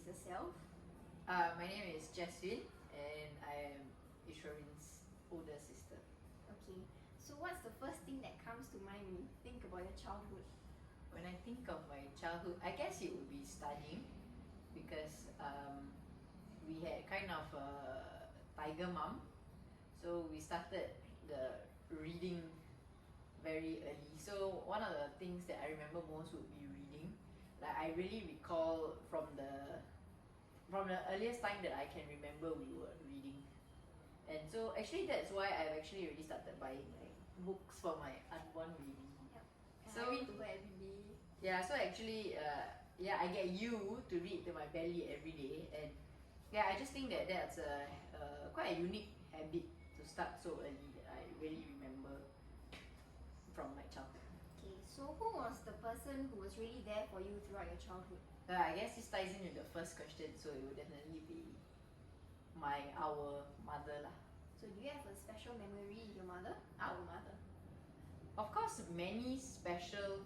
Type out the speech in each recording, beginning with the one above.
introduce yourself? My name is Jasmine and I am Ishwarin's older sister. Okay, so what's the first thing that comes to mind when you think about your childhood? When I think of my childhood, I guess it would be studying because we had kind of a tiger mom. So we started the reading very early. So one of the things that I remember most would be reading. Like I really recall from the earliest time that I can remember we were reading. And so actually that's why I've actually already started buying like books for my unborn baby. Yep. And So I read to her every day. yeah, so actually I get you to read to my belly every day, and yeah, I just think that that's quite a unique habit to start so early that I really remember from my childhood. Okay, so who was the person who was really there for you throughout your childhood? I guess this ties in with the first question, so it would definitely be our mother lah. So do you have a special memory with your mother? Our mother. Of course, many special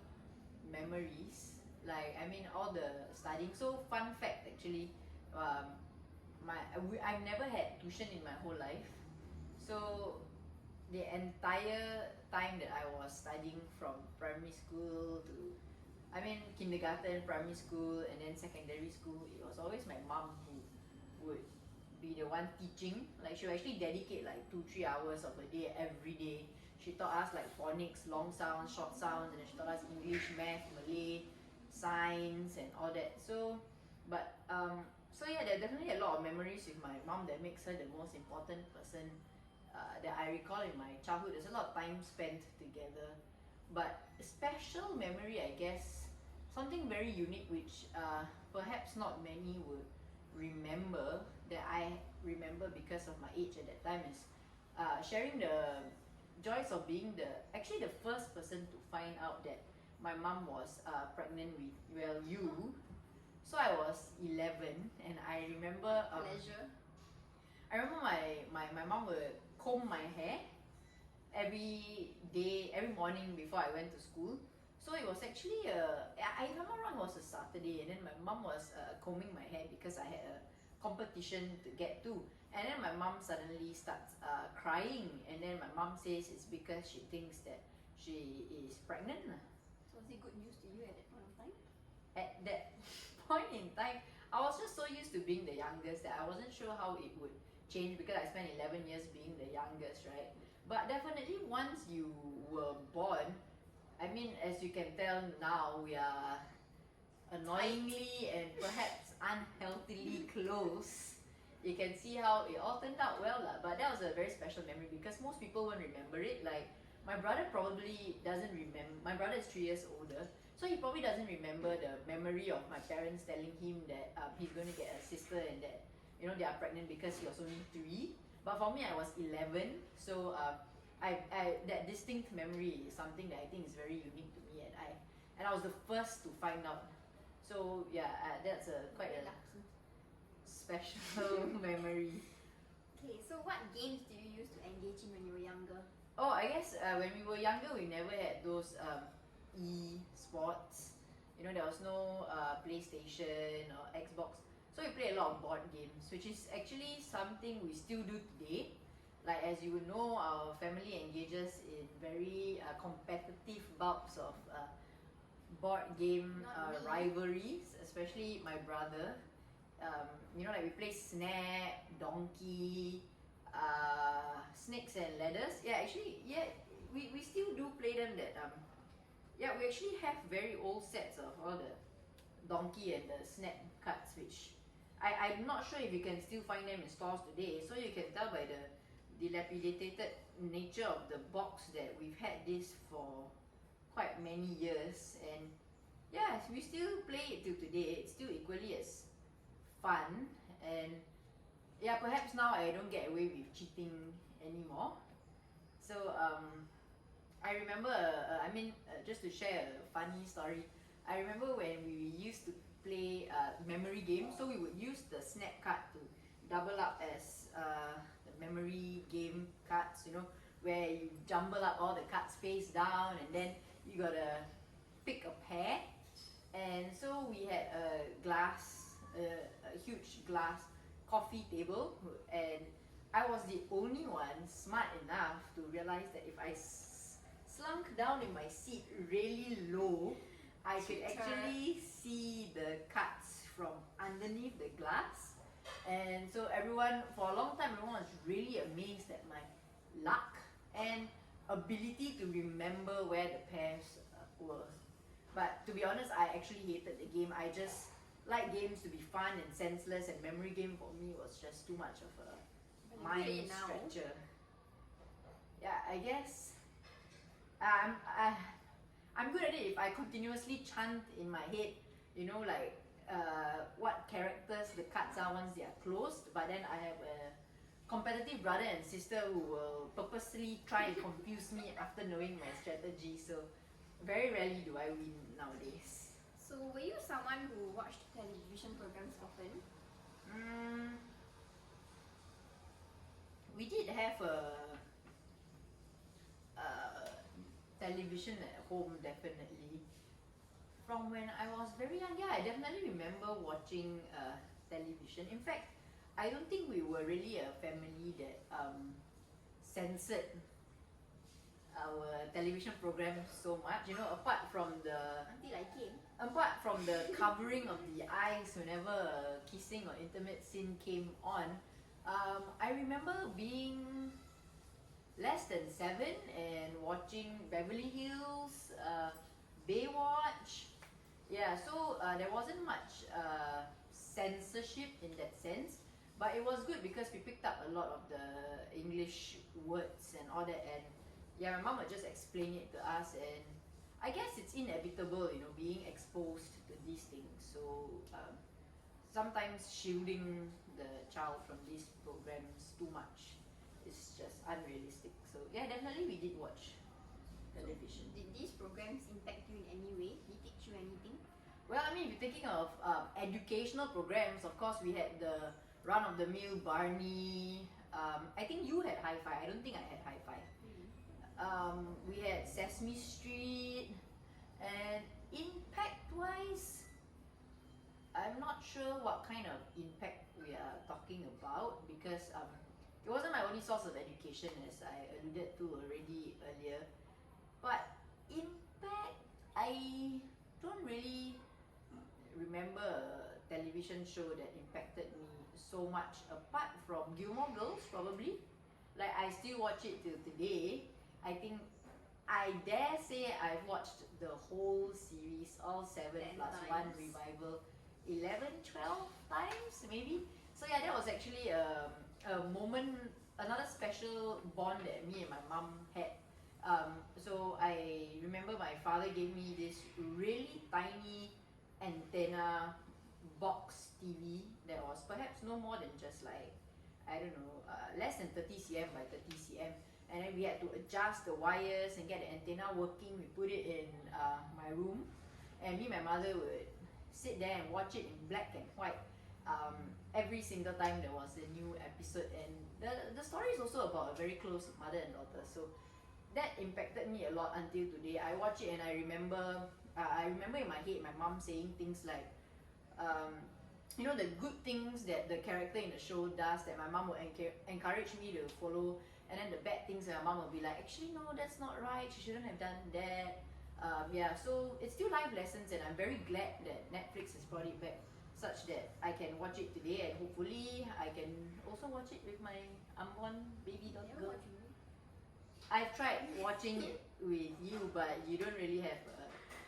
memories. Like I mean, all the studying. So fun fact, actually, I've never had tuition in my whole life. So the entire time that I was studying from primary school to, I mean, kindergarten, primary school, and then secondary school, it was always my mom who would be the one teaching. Like she would actually dedicate like 2-3 hours of a day every day. She taught us like phonics, long sounds, short sounds, and then she taught us English, math, Malay, science, and all that. So yeah, there are definitely a lot of memories with my mom that makes her the most important person that I recall in my childhood. There's a lot of time spent together, but a special memory, I guess, something very unique which perhaps not many would remember, that I remember because of my age at that time, is sharing the joys of being actually the first person to find out that my mom was pregnant with you. So I was 11 and I remember Pleasure. I remember my mom would comb my hair every day, every morning before I went to school. So it was actually if I'm not wrong, it was a Saturday, and then my mom was combing my hair because I had a competition to get to. And then my mom suddenly starts crying, and then my mom says it's because she thinks that she is pregnant. So was it good news to you at that point of time? At that point in time, I was just so used to being the youngest that I wasn't sure how it would change because I spent 11 years being the youngest, right? But definitely once you were born, I mean, as you can tell now, we are annoyingly and perhaps unhealthily close. You can see how it all turned out well lah. But that was a very special memory because most people won't remember it. Like my brother probably doesn't remember. My brother is 3 years older, so he probably doesn't remember the memory of my parents telling him that he's going to get a sister and that they are pregnant because he was only 3. But for me, I was 11, so I that distinct memory is something that I think is very unique to me, and I was the first to find out. So yeah, that's quite a Lucky. special memory. Okay, so what games did you use to engage in when you were younger? Oh, I guess when we were younger, we never had those e-sports. There was no PlayStation or Xbox. So we play a lot of board games, which is actually something we still do today. Like as you would know, our family engages in very competitive bouts of board game Not me. rivalries, especially my brother. Like we play Snap, Donkey, Snakes and Ladders. Yeah, actually, yeah, we still do play them. We actually have very old sets of all the Donkey and the Snap cards, which I'm not sure if you can still find them in stores today. So you can tell by the dilapidated nature of the box that we've had this for quite many years, and yes, we still play it till today. It's still equally as fun, and yeah, perhaps now I don't get away with cheating anymore. So I remember, just to share a funny story, I remember when we used to play memory games. So we would use the Snap card to double up as the memory game cards, where you jumble up all the cards face down, and then you gotta pick a pair. And so we had a a huge glass coffee table, and I was the only one smart enough to realize that if I slunk down in my seat really low, I could actually see the cuts from underneath the glass. And so everyone, for a long time, everyone was really amazed at my luck and ability to remember where the pairs were. But to be honest, I actually hated the game. I just like games to be fun and senseless, and memory game for me was just too much of a But you mind play it now. stretcher. Yeah, I guess I'm good at it if I continuously chant in my head, you know, like what characters the cards are once they are closed. But then I have a competitive brother and sister who will purposely try and confuse me after knowing my strategy. So very rarely do I win nowadays. So were you someone who watched television programs often? We did have a television at home, definitely. From when I was very young, yeah, I definitely remember watching television. In fact, I don't think we were really a family that censored our television programs so much. You know, apart from the covering of the eyes whenever a kissing or intimate scene came on, I remember being less than 7 and watching Beverly Hills, Baywatch. Yeah, so there wasn't much censorship in that sense, but it was good because we picked up a lot of the English words and all that, and yeah, my mom would just explain it to us, and I guess it's inevitable, you know, being exposed to these things. So sometimes shielding the child from these programs too much is just unrealistic. So yeah, definitely we did watch television. Did these programs impact you in any way? Did it teach you anything? Well, I mean, if you're thinking of educational programs, of course we had the run-of-the-mill Barney. I think you had Hi-Fi. I don't think I had Hi-Fi. We had Sesame Street, and impact-wise, I'm not sure what kind of impact we are talking about, because it wasn't my only source of education, as I alluded to already earlier. But impact, I don't really remember a television show that impacted me so much, apart from Gilmore Girls, probably. Like, I still watch it till today. I think I dare say I've watched the whole series, all 7 plus 1 times. revival, 11, 12 times maybe. So yeah, that was actually a moment, another special bond that me and my mom had. So I remember my father gave me this really tiny antenna box TV that was perhaps no more than just like, I don't know, less than 30 cm by 30 cm. And then we had to adjust the wires and get the antenna working. We put it in my room, and me and my mother would sit there and watch it in black and white every single time there was a new episode. And the story is also about a very close mother and daughter, so that impacted me a lot until today. I watch it and I remember in my head my mom saying things like, you know, the good things that the character in the show does that my mom would encourage me to follow, and then the bad things that my mom would be like, actually no, that's not right, she shouldn't have done that. Yeah, so it's still life lessons, and I'm very glad that Netflix has brought it back such that I can watch it today, and hopefully I can also watch it with my unborn baby Never girl. watched movie. I've tried watching it with you, but you don't really have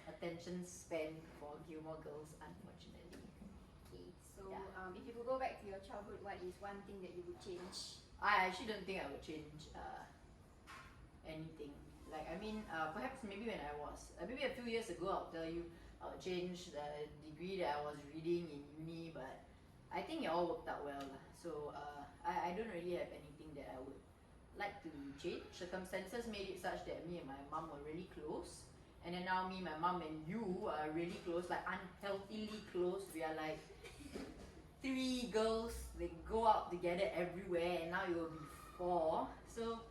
attention span for Gilmore Girls, unfortunately. Okay, so Yeah. if you could go back to your childhood, what is one thing that you would change? I actually don't think I would change anything. Like, I mean, perhaps maybe when I was, maybe a few years ago, I'll tell you I would change the degree that I was reading in uni, but I think it all worked out well. So I don't really have anything that I would like to change. Circumstances made it such that me and my mom were really close, and then now me, my mom, and you are really close, like unhealthily close. We are like 3 girls, they go out together everywhere, and now it will be 4. So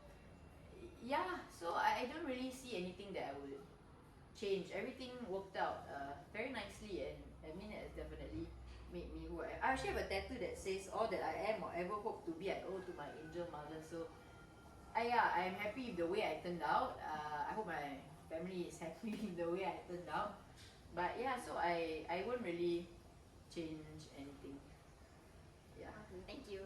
yeah, so I don't really see anything that I would change. Everything worked out very nicely, and I mean, it has definitely made me who I I actually have a tattoo that says all that I am or ever hope to be I owe to my angel mother. So yeah, I'm happy with the way I turned out. I hope my family is happy with the way I turned out. But yeah, so I won't really change anything. Yeah. Okay, thank you.